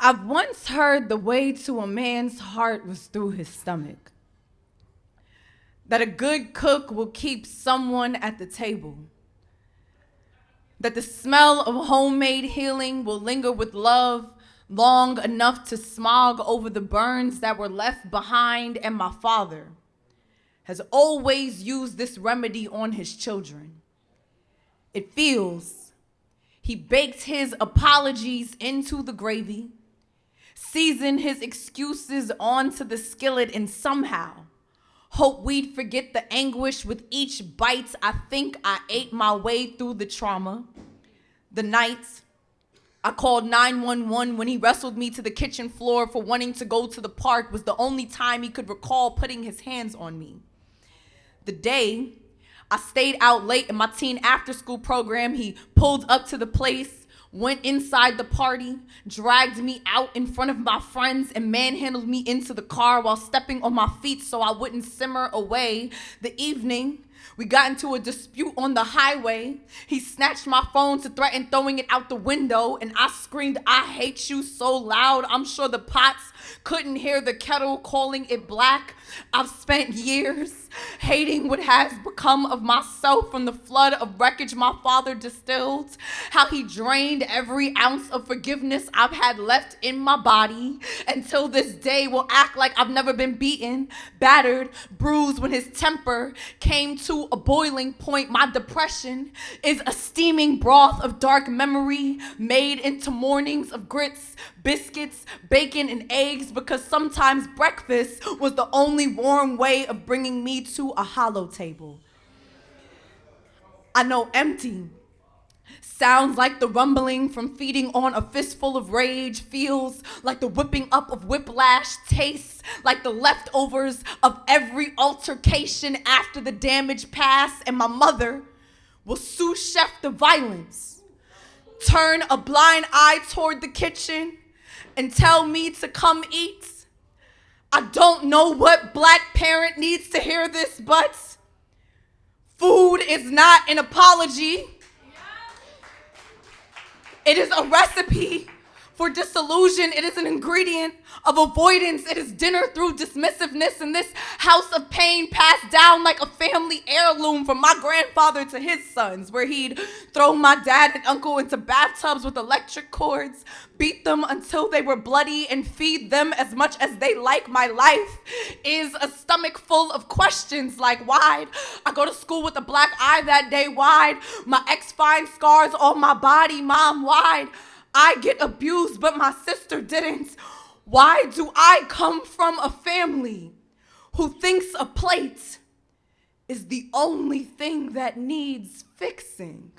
I've once heard the way to a man's heart was through his stomach. That a good cook will keep someone at the table. That the smell of homemade healing will linger with love long enough to smog over the burns that were left behind, and my father has always used this remedy on his children. It feels he baked his apologies into the gravy, seasoned his excuses onto the skillet, and somehow hope we'd forget the anguish with each bite. I think I ate my way through the trauma. The night I called 911 when he wrestled me to the kitchen floor for wanting to go to the park was the only time he could recall putting his hands on me. The day I stayed out late in my teen after-school program, he pulled up to the place, went inside the party, dragged me out in front of my friends, and manhandled me into the car while stepping on my feet so I wouldn't simmer away. The evening we got into a dispute on the highway. He snatched my phone to threaten throwing it out the window, and I screamed, "I hate you," so loud I'm sure the pots couldn't hear the kettle calling it black. I've spent years hating what has become of myself from the flood of wreckage my father distilled, how he drained every ounce of forgiveness I've had left in my body. Until this day will act like I've never been beaten, battered, bruised. When his temper came to a boiling point, my depression is a steaming broth of dark memory made into mornings of grits, biscuits, bacon, and eggs, because sometimes breakfast was the only warm way of bringing me to a hollow table. I know empty sounds like the rumbling from feeding on a fistful of rage, feels like the whipping up of whiplash, tastes like the leftovers of every altercation after the damage passed, and my mother will sous chef the violence, turn a blind eye toward the kitchen, and tell me to come eat. I don't know what black parent needs to hear this, but food is not an apology. It is a recipe for disillusion. It is an ingredient of avoidance. It is dinner through dismissiveness, and this house of pain passed down like a family heirloom from my grandfather to his sons, where he'd throw my dad and uncle into bathtubs with electric cords, beat them until they were bloody, and feed them as much as they like. My life is a stomach full of questions like, why'd I go to school with a black eye that day? Why'd my ex find scars on my body? Mom, why'd I get abused but my sister didn't? Why do I come from a family who thinks a plate is the only thing that needs fixing?